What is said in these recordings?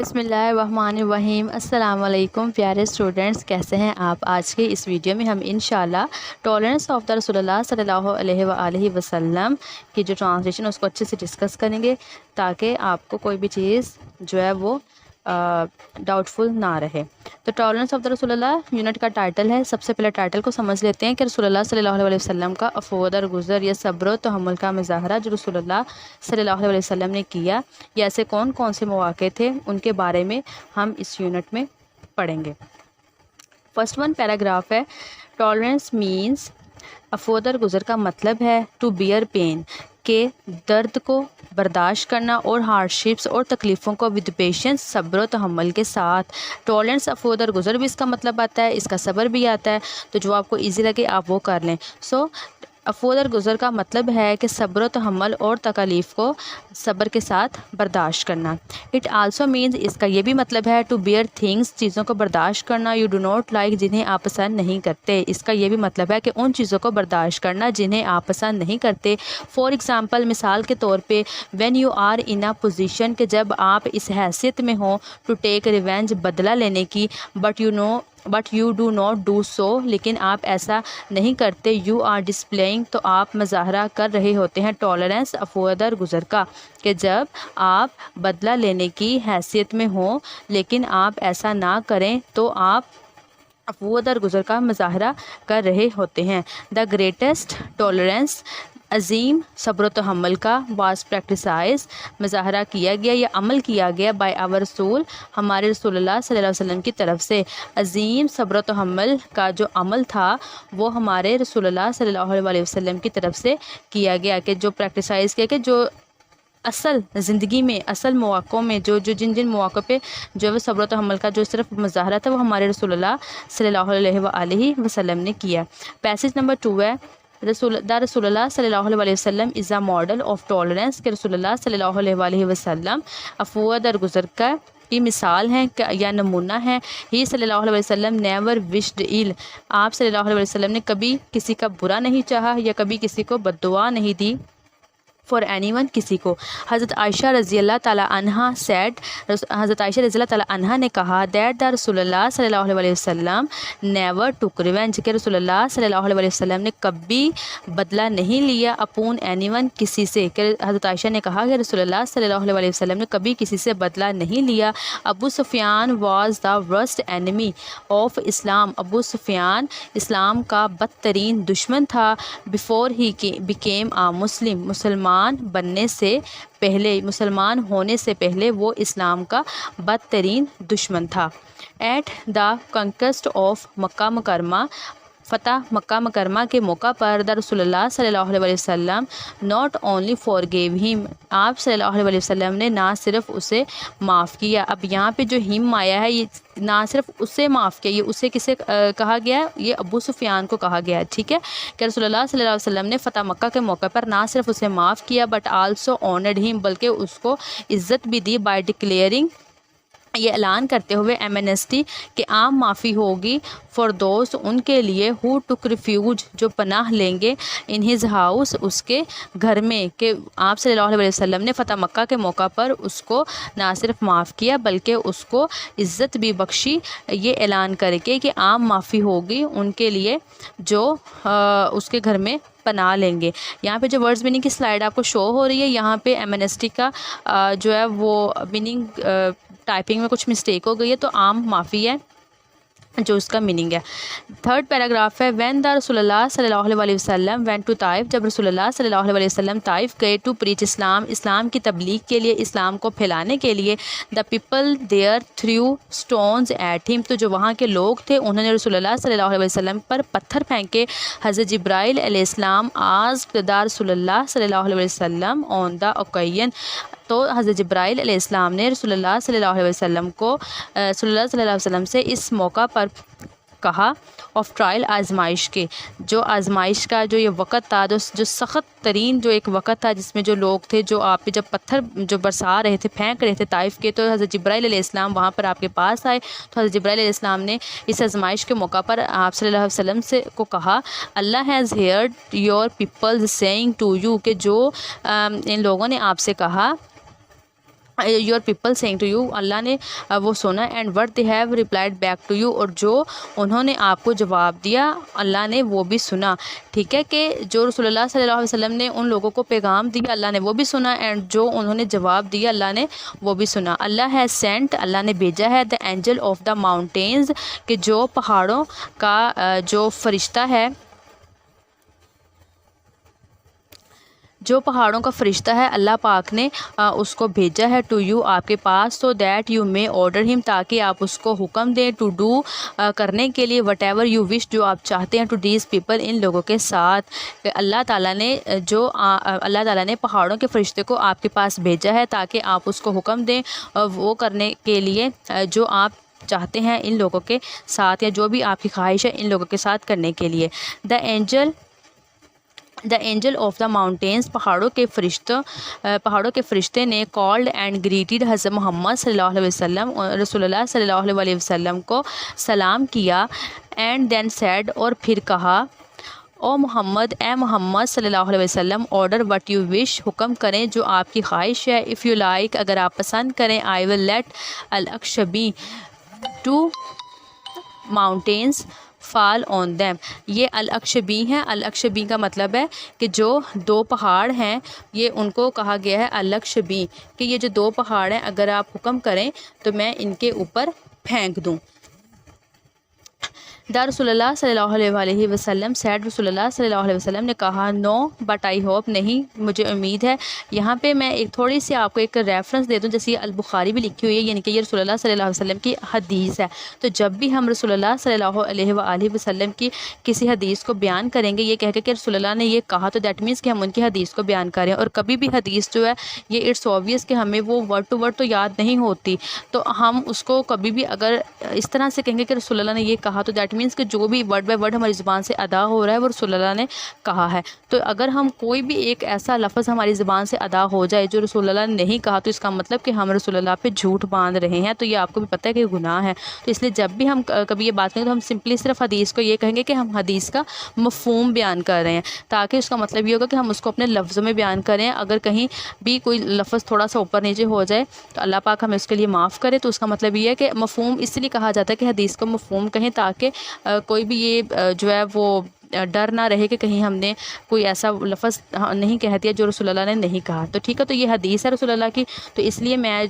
بسم اللہ الرحمن الرحیم۔ السلام علیکم پیارے اسٹوڈنٹس، کیسے ہیں آپ؟ آج کے اس ویڈیو میں ہم انشاءاللہ ٹالرنس آف دا رسول اللہ صلی اللہ علیہ وآلہ وسلم کی جو ٹرانسلیشن اس کو اچھے سے ڈسکس کریں گے تاکہ آپ کو کوئی بھی چیز جو ہے وہ ڈاؤٹ فل نہ رہے۔ تو ٹالرنس آف دا رسول اللہ یونٹ کا ٹائٹل ہے۔ سب سے پہلے ٹائٹل کو سمجھ لیتے ہیں کہ رسول اللہ صلی اللہ علیہ وسلم کا عفو درگزر یا صبر و تحمل کا مظاہرہ جو رسول اللہ صلی اللہ علیہ وسلم نے کیا، یا ایسے کون کون سے مواقع تھے ان کے بارے میں ہم اس یونٹ میں پڑھیں گے۔ فرسٹ ون پیراگراف ہے، ٹالرنس مینس، عفو درگزر کا مطلب ہے ٹو بیئر پین، کہ درد کو برداشت کرنا اور ہارڈشپس اور تکلیفوں کو ود پیشنس، صبر و تحمل کے ساتھ۔ ٹالرنس عفو درگزر بھی اس کا مطلب آتا ہے، اس کا صبر بھی آتا ہے، تو جو آپ کو ایزی لگے آپ وہ کر لیں۔ عفو درگزر کا مطلب ہے کہ صبر و تحمل اور تکالیف کو صبر کے ساتھ برداشت کرنا۔ اٹ آلسو مینز، اس کا یہ بھی مطلب ہے ٹو بیئر تھنگس، چیزوں کو برداشت کرنا یو ڈو ناٹ لائک، جنہیں آپ پسند نہیں کرتے۔ اس کا یہ بھی مطلب ہے کہ ان چیزوں کو برداشت کرنا جنہیں آپ پسند نہیں کرتے۔ فار ایگزامپل، مثال کے طور پہ، when you are in a position, کہ جب آپ اس حیثیت میں ہوں ٹو ٹیک ریونج، بدلہ لینے کی، but you do not do so, لیکن آپ ایسا نہیں کرتے، یو آر ڈسپلےئنگ، تو آپ مظاہرہ کر رہے ہوتے ہیں ٹالرنس عفو درگزر کا، کہ جب آپ بدلہ لینے کی حیثیت میں ہوں لیکن آپ ایسا نہ کریں تو آپ عفو درگزر کا مظاہرہ کر رہے ہوتے ہیں۔ دا گریٹسٹ ٹالرنس، عظیم صبر و تحمل کا، واز پریکٹسائز، مظاہرہ کیا گیا یا عمل کیا گیا، بائی آور رسول، ہمارے رسول اللہ صلی اللہ علیہ وسلم کی طرف سے۔ عظیم صبر و تحمل کا جو عمل تھا وہ ہمارے رسول اللہ صلی اللہ علیہ وسلم کی طرف سے کیا گیا، کہ جو پریکٹسائز کیا، کہ جو اصل زندگی میں، اصل مواقعوں میں جن مواقع پہ جو صبر و تحمل کا جو صرف مظاہرہ تھا وہ ہمارے رسول اللہ صلی اللہ علیہ وآلہ وسلم نے کیا۔ پیسج نمبر 2 ہے، رسول اللہ صلی اللہ علیہ وسلم از اے ماڈل آف ٹالرنس، کہ رسول اللہ صلی اللہ علیہ وآلہ وسلم عفو درگزر کا کی مثال ہیں یا نمونہ ہیں۔ ہی صلی اللہ علیہ وسلم نیور وشڈ ایل، آپ صلی اللہ علیہ وسلم نے کبھی کسی کا برا نہیں چاہا یا کبھی کسی کو بد دعا نہیں دی، فار اینی ون، کسی کو۔ حضرت عائشہ رضی اللہ تعالیٰ عنہ سیڈ، حضرت عائشہ رضی اللہ تعالیٰ عنہ نے کہا، دیٹ دا رسول اللہ صلی اللہ علیہ وسلم نیور ٹک ریونج، کہ رسول اللہ صلی اللہ علیہ وسلم نے کبھی بدلہ نہیں لیا اپون اینی ون، کسی سے، کہ حضرت عائشہ نے کہا کہ رسول اللہ صلی اللہ علیہ وسلم نے کبھی کسی سے بدلہ نہیں لیا۔ Abu Sufyan was the worst enemy of Islam, ابو سفیان اسلام کا بدترین دشمن تھا، بیفور ہی بیکیم آ مسلم، مسلمان بننے سے پہلے، مسلمان ہونے سے پہلے وہ اسلام کا بدترین دشمن تھا۔ ایٹ دا کنکسٹ آف مکہ مکرمہ، فتح مکہ مکرمہ کے موقع پر، دا رسول اللہ صلی اللہ علیہ وسلم not only for give ham, آپ صلی اللہ علیہ وسلم نے نہ صرف اسے معاف کیا۔ اب یہاں پہ جو ہم آیا ہے یہ نہ صرف اسے معاف کیا، یہ اسے کسے کہا گیا ہے؟ یہ ابو سفیان کو کہا گیا ہے، ٹھیک ہے، کہ رسول اللہ صلی اللہ علیہ وسلم نے فتح مکہ کے موقع پر نہ صرف اسے معاف کیا بٹ آلسو آنرڈ ہم، بلکہ اس کو عزت بھی دی، بائی ڈکلیئرنگ، یہ اعلان کرتے ہوئے، ایمنسٹی، کہ عام معافی ہوگی، فار دوز، ان کے لیے، ہو ٹک ریفیوج، جو پناہ لیں گے، ان ہز ہاؤس، اس کے گھر میں، کہ آپ صلی اللہ علیہ وسلم نے فتح مکہ کے موقع پر اس کو نہ صرف معاف کیا بلکہ اس کو عزت بھی بخشی، یہ اعلان کر کے کہ عام معافی ہوگی ان کے لیے جو اس کے گھر میں پناہ لیں گے۔ یہاں پہ جو ورڈز میننگ کی سلائیڈ آپ کو شو ہو رہی ہے، یہاں پہ ایمنسٹی کا جو ہے وہ میننگ ٹائپنگ میں کچھ مسٹیک ہو گئی ہے، تو عام معافی ہے جو اس کا میننگ ہے۔ تھرڈ پیراگراف ہے، وین دا رسول اللہ صلی اللہ علیہ وسلم وین ٹو طائف، جب رسول اللہ صلی اللہ علیہ وسلم طائف گئے، ٹو پریچ اسلام، اسلام کی تبلیغ کے لیے، اسلام کو پھیلانے کے لیے، the people there threw stones at him, تو جو وہاں کے لوگ تھے انہوں نے رسول اللہ صلی اللہ علیہ وسلم پر پتھر پھینکے۔ حضرت جبرائیل علیہ السلام آسکڈ دا رسول اللہ صلی اللہ علیہ وسلم آن دا اوکیژن، تو حضرت جبرائیل علیہ السلام نے رسول اللہ صلی اللہ علیہ وسلم کو رسول اللہ صلی اللہ علیہ وسلم سے اس موقع پر کہا، آف ٹرائل، آزمائش کے، جو آزمائش کا جو یہ وقت تھا، جو سخت ترین جو ایک وقت تھا، جس میں جو لوگ تھے جو آپ پہ جب پتھر جو برسا رہے تھے، پھینک رہے تھے طائف کے، تو حضرت جبرائیل علیہ السلام وہاں پر آپ کے پاس آئے، تو حضرت جبرائیل علیہ السلام نے اس آزمائش کے موقع پر آپ صلی اللہ علیہ وسلم سے کو کہا، Allah has heard your peoples saying to you, کہ جو ان لوگوں نے آپ سے کہا your people saying to you, اللہ نے وہ سنا، and what they have replied back to you, اور جو انہوں نے آپ کو جواب دیا اللہ نے وہ بھی سنا. ٹھیک ہے، کہ جو رسول اللہ صلی اللہ علیہ وسلم نے ان لوگوں کو پیغام دیا اللہ نے وہ بھی سنا، اینڈ جو انہوں نے جواب دیا اللہ نے وہ بھی سنا. اللہ ہیز سینٹ، اللہ نے بھیجا ہے، the angel of the mountains, کہ جو پہاڑوں کا جو فرشتہ ہے، جو پہاڑوں کا فرشتہ ہے اللہ پاک نے اس کو بھیجا ہے ٹو یو، آپ کے پاس، so that you may order ہم، تاکہ آپ اس کو حکم دیں، ٹو ڈو کرنے کے لیے، وٹ ایور یو وش، جو آپ چاہتے ہیں، ٹو دیز پیپل، ان لوگوں کے ساتھ. کہ اللہ تعالیٰ نے پہاڑوں کے فرشتے کو آپ کے پاس بھیجا ہے تاکہ آپ اس کو حکم دیں وہ کرنے کے لیے جو آپ چاہتے ہیں ان لوگوں کے ساتھ، یا جو بھی آپ کی خواہش ہے ان لوگوں کے ساتھ کرنے کے لیے. The angel of the mountains, پہاڑوں کے فرشتے نے کالڈ اینڈ گریٹڈ حضرت محمد صلی اللہ علیہ وسلم، رسول اللہ صلی اللہ علیہ وسلم کو سلام کیا. اینڈ دین سیڈ، اور پھر کہا، او محمد، اے محمد صلی اللہ علیہ وسلم، آرڈر وٹ یو وش، حکم کریں جو آپ کی خواہش ہے، اف یو لائک، اگر آپ پسند کریں، آئی ول لیٹ الاکشبی to mountains fall on them. یہ الاکشبی ہیں، الاکشبی کا مطلب ہے کہ جو دو پہاڑ ہیں، یہ ان کو کہا گیا ہے الاکشبی، کہ یہ جو دو پہاڑ ہیں اگر آپ حکم کریں تو میں ان کے اوپر پھینک دوں. دا رسول اللہ صلی اللہ علیہ وسلم سیڈ، رسول اللہ صلی اللہ علیہ وسلم نے کہا، نو بٹ آئی ہوپ، نہیں مجھے امید ہے. یہاں پہ میں ایک تھوڑی سی آپ کو ایک ریفرنس دے دوں، جیسے یہ البخاری بھی لکھی ہوئی ہے، یعنی کہ یہ رسول اللہ صلی اللہ علیہ وسلم کی حدیث ہے. تو جب بھی ہم رسول اللہ صلی اللہ علیہ وآلہ وسلم کی کسی حدیث کو بیان کریں گے، یہ کہہ کے کہ رسول اللہ نے یہ کہا، تو دیٹ مینس کہ ہم ان کی حدیث کو بیان کریں. اور کبھی بھی حدیث جو ہے یہ اٹس اوبویس کہ ہمیں وہ ورڈ ٹو ورڈ تو یاد نہیں ہوتی، تو ہم اس کو کبھی بھی اگر اس طرح سے کہیں گے کہ رسول اللہ نے یہ کہا، تو دیٹ مینس کہ جو بھی ورڈ بائی ورڈ ہماری زبان سے ادا ہو رہا ہے وہ رسول اللہ نے کہا ہے. تو اگر ہم کوئی بھی ایک ایسا لفظ ہماری زبان سے ادا ہو جائے جو رسول اللہ نے نہیں کہا، تو اس کا مطلب کہ ہم رسول اللہ پہ جھوٹ باندھ رہے ہیں. تو یہ آپ کو بھی پتہ ہے کہ گناہ ہے. تو اس لیے جب بھی ہم کبھی یہ بات کریں تو ہم سمپلی صرف حدیث کو یہ کہیں گے کہ ہم حدیث کا مفہوم بیان کر رہے ہیں، تاکہ اس کا مطلب یہ ہوگا کہ ہم اس کو اپنے لفظوں میں بیان کریں. اگر کہیں بھی کوئی لفظ تھوڑا سا اوپر نیچے ہو جائے تو اللہ پاک ہمیں اس کے لیے معاف کرے. تو اس کا مطلب یہ ہے کہ مفہوم اس لیے کہا جاتا ہے کہ حدیث کو مفہوم کہیں، تاکہ کوئی بھی یہ جو ہے وہ ڈر نہ رہے کہ کہیں ہم نے کوئی ایسا لفظ نہیں کہہ دیا جو رسول اللہ نے نہیں کہا. تو ٹھیک ہے، تو یہ حدیث ہے رسول اللہ کی، تو اس لیے میں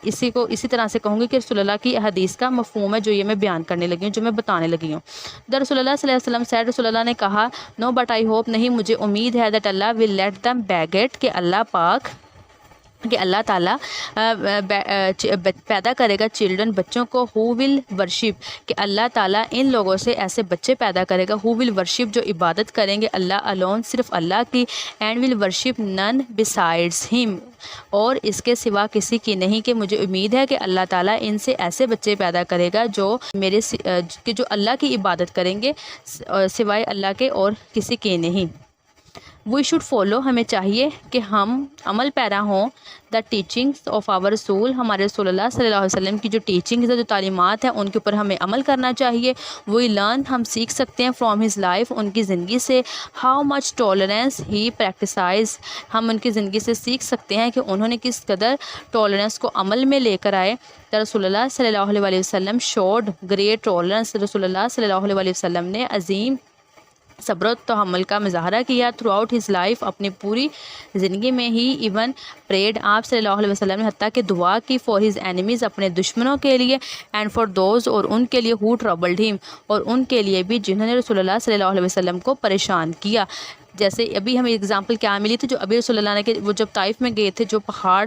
اسی طرح سے کہوں گی کہ رسول اللہ کی حدیث کا مفہوم ہے جو یہ میں بیان کرنے لگی ہوں، جو میں بتانے لگی ہوں. دا رسول اللہ صلی اللہ علیہ وسلم سیڈ، رسول اللہ نے کہا، نو بٹ آئی ہوپ، نہیں مجھے امید ہے، that Allah will let them بیگٹ، کہ اللہ تعالیٰ پیدا کرے گا چلڈرن، بچوں کو، ہو ول ورشپ، کہ اللہ تعالیٰ ان لوگوں سے ایسے بچے پیدا کرے گا، ہو ول ورشپ، جو عبادت کریں گے اللہ الون، صرف اللہ کی، اینڈ ول ورشپ نن بسائڈس ہم، اور اس کے سوا کسی کی نہیں. کہ مجھے امید ہے کہ اللہ تعالیٰ ان سے ایسے بچے پیدا کرے گا جو جو اللہ کی عبادت کریں گے سوائے اللہ کے اور کسی کے نہیں. وی شوڈ فالو، ہمیں چاہیے کہ ہم عمل پیرا ہوں، دا ٹیچنگس آف آور رسول، ہمارے رسول اللہ صلی اللہ علیہ وسلم کی جو ٹیچنگز ہے، جو تعلیمات ہیں، ان کے اوپر ہمیں عمل کرنا چاہیے. وی لرن، ہم سیکھ سکتے ہیں، فرام ہز لائف، ان کی زندگی سے، ہاؤ مچ ٹالرنس ہی پریکٹیسائز، ہم ان کی زندگی سے سیکھ سکتے ہیں کہ انہوں نے کس قدر ٹالرنس کو عمل میں لے کر آئے. رسول اللہ صلی اللہ علیہ وسلم شوڈ گریٹ ٹالرنس، رسول اللہ صلی اللہ علیہ وسلم نے عظیم صبر و تحمل کا مظاہرہ کیا تھرو آؤٹ ہز لائف، اپنی پوری زندگی میں ہی. ایون پریڈ، آپ صلی اللہ علیہ وسلم نے حتیٰ کہ دعا کی، فار ہز اینیمیز، اپنے دشمنوں کے لیے، اینڈ فار دوز، اور ان کے لیے، ہو ٹربلڈ ہم، اور ان کے لیے بھی جنہوں نے رسول اللہ صلی اللہ علیہ وسلم کو پریشان کیا. جیسے ابھی ہمیں اگزامپل کیا ملی تھی، جو ابھی رسول اللہ نے وہ جب طائف میں گئے تھے، جو پہاڑ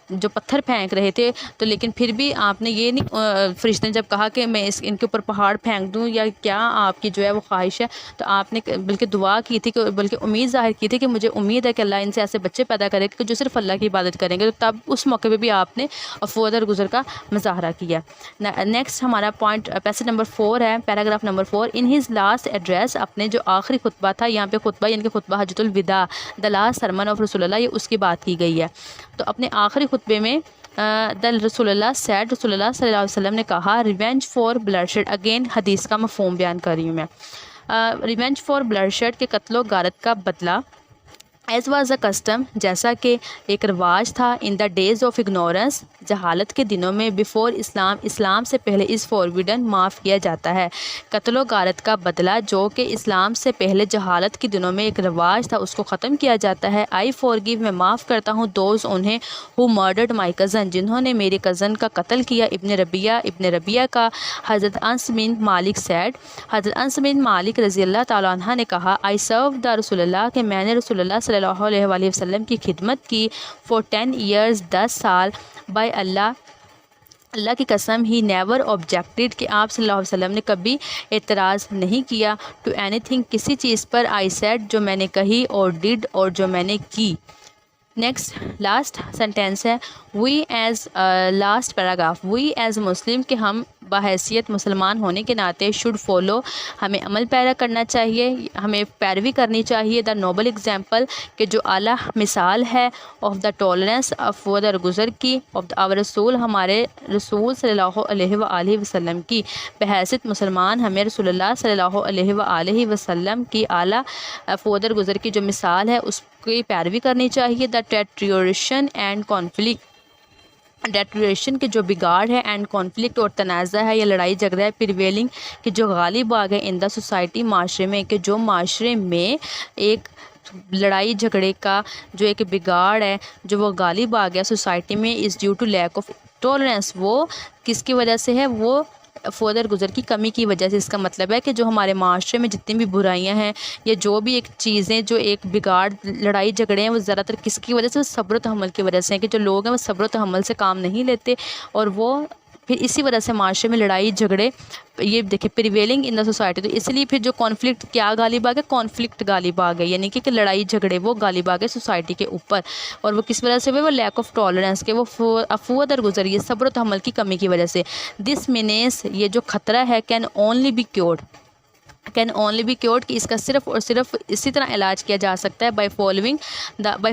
جو پتھر پھینک رہے تھے، تو لیکن پھر بھی آپ نے یہ نہیں، فرشتے نے جب کہا کہ میں ان کے اوپر پہاڑ پھینک دوں یا کیا آپ کی جو ہے وہ خواہش ہے، تو آپ نے بلکہ دعا کی تھی، کہ بلکہ امید ظاہر کی تھی کہ مجھے امید ہے کہ اللہ ان سے ایسے بچے پیدا کرے کہ جو صرف اللہ کی عبادت کریں گے. تو تب اس موقع پہ بھی آپ نے عفو درگزر کا مظاہرہ کیا. نیکسٹ ہمارا پوائنٹ پیسج نمبر 4 ہے، paragraph number 4. In his last address, اپنے جو آخری خطبہ تھا، یہاں پہ خطبہ یعنی کہ خطبہ حجۃ الوداع، دا لاسٹ سرمن آف رسول اللہ، یہ اس کی بات کی گئی ہے. تو اپنے آخری خطبے میں رسول اللہ سیڈ، رسول اللہ صلی اللہ علیہ وسلم نے کہا، revenge for bloodshed, again حدیث کا مفہوم بیان کر رہی ہوں میں. ریونج فار بلڈ شیڈ، کے قتل و غارت کا بدلہ. ایز واز اے کسٹم، جیسا کہ ایک رواج تھا، ان دا ڈیز آف اگنورنس، جہالت کے دنوں میں، بیفور اسلام، اسلام سے پہلے، از فوربیڈن، معاف کیا جاتا ہے۔ قتل و غارت کا بدلہ جو کہ اسلام سے پہلے جہالت کے دنوں میں ایک رواج تھا، اس کو ختم کیا جاتا ہے۔ آئی فورگیو، میں معاف کرتا ہوں، دوز انہیں، ہو مرڈرڈ مائی کزن، جنہوں نے میرے کزن کا قتل کیا۔ ابن ربیعہ کا حضرت انس بن مالک سیڈ، حضرت انس بن مالک رضی اللہ تعالیٰ عنہ نے کہا، آئی سرو دا رسول اللہ، کہ میں نے رسول اللہ صلی اللہ علیہ وآلہ وسلم کی خدمت کی، فور 10 years، 10 سال، بائی اللہ کی قسم، ہی نیور آبجیکٹڈ، کہ آپ صلی اللہ علیہ وسلم نے کبھی اعتراض نہیں کیا، ٹو اینی تھنگ، کسی چیز پر، آئی سیڈ، جو میں نے کہی، اور ڈڈ، اور جو میں نے کی۔ نیکسٹ لاسٹ سینٹینس ہے we as, last paragraph, we as Muslim, کہ ہم بحیثیت مسلمان ہونے کے ناطے، شوڈ فالو، ہمیں عمل پیرا کرنا چاہیے، ہمیں پیروی کرنی چاہیے، دا نوبل ایگزامپل، کہ جو اعلیٰ مثال ہے، آف دا ٹالرنس، آف وہ درگزر کی، آف آور رسول، ہمارے رسول صلی اللہ علیہ وآلہ وسلم کی، بحیثیت مسلمان ہمیں رسول اللہ صلی اللہ علیہ وآلہ وسلم کی اعلیٰ وہ درگزر کی جو مثال ہے اس کی پیروی کرنی چاہیے۔ دا ڈیٹریوریشن اینڈ کانفلکٹ، ڈیٹریوریشن کے جو بگاڑ ہے، اینڈ کانفلکٹ، اور تنازع ہے یا لڑائی جھگڑا ہے، پریویلنگ، کہ جو غالب آ گئے، ان دا سوسائٹی، معاشرے میں، کہ جو معاشرے میں ایک لڑائی جھگڑے کا جو ایک بگاڑ ہے، جو وہ غالب آ گیا سوسائٹی میں، is due to lack of tolerance, وہ کس کی وجہ سے ہے؟ وہ فودر گزر کی کمی کی وجہ سے۔ اس کا مطلب ہے کہ جو ہمارے معاشرے میں جتنی بھی برائیاں ہیں یا جو بھی ایک چیزیں، جو ایک بگاڑ، لڑائی جھگڑے ہیں، وہ زیادہ تر کس کی وجہ سے؟ صبر و تحمل کی وجہ سے ہیں، کہ جو لوگ ہیں وہ صبر و تحمل سے کام نہیں لیتے، اور وہ پھر اسی وجہ سے معاشرے میں لڑائی جھگڑے، یہ دیکھیں پریویلنگ ان دا سوسائٹی، تو اس لیے پھر جو کانفلکٹ، کیا غالب آ گئے؟ کانفلکٹ غالب آ گئے، یعنی کہ لڑائی جھگڑے وہ غالب آ گئے سوسائٹی کے اوپر، اور وہ کس وجہ سے ہوئے؟ وہ لیک آف ٹالرنس، کے وہ افوا درگزر، یہ صبر و تحمل کی کمی کی وجہ سے۔ دس مینس، یہ جو خطرہ ہے، کین اونلی بی کیورڈ، کہ اس کا صرف اور صرف اسی طرح علاج کیا جا سکتا ہے، by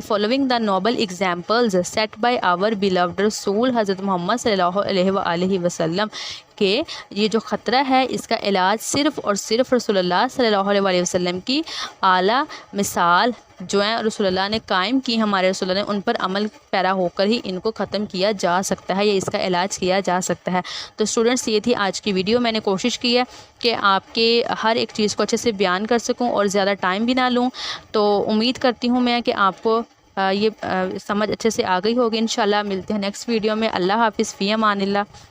following the noble examples set by our beloved رسول حضرت محمد صلی اللہ علیہ وآلہ وسلم، کہ یہ جو خطرہ ہے اس کا علاج صرف اور صرف رسول اللہ صلی اللہ علیہ وآلہ وسلم کی اعلیٰ مثال جو ہیں رسول اللہ نے قائم کی، ہمارے رسول اللہ نے، ان پر عمل پیرا ہو کر ہی ان کو ختم کیا جا سکتا ہے، یا اس کا علاج کیا جا سکتا ہے۔ تو اسٹوڈنٹس، یہ تھی آج کی ویڈیو، میں نے کوشش کی ہے کہ آپ کے ہر ایک چیز کو اچھے سے بیان کر سکوں اور زیادہ ٹائم بھی نہ لوں، تو امید کرتی ہوں میں کہ آپ کو یہ سمجھ اچھے سے آ گئی ہوگی۔ انشاءاللہ ملتے ہیں نیکسٹ ویڈیو میں۔ اللہ حافظ، فی امان اللہ۔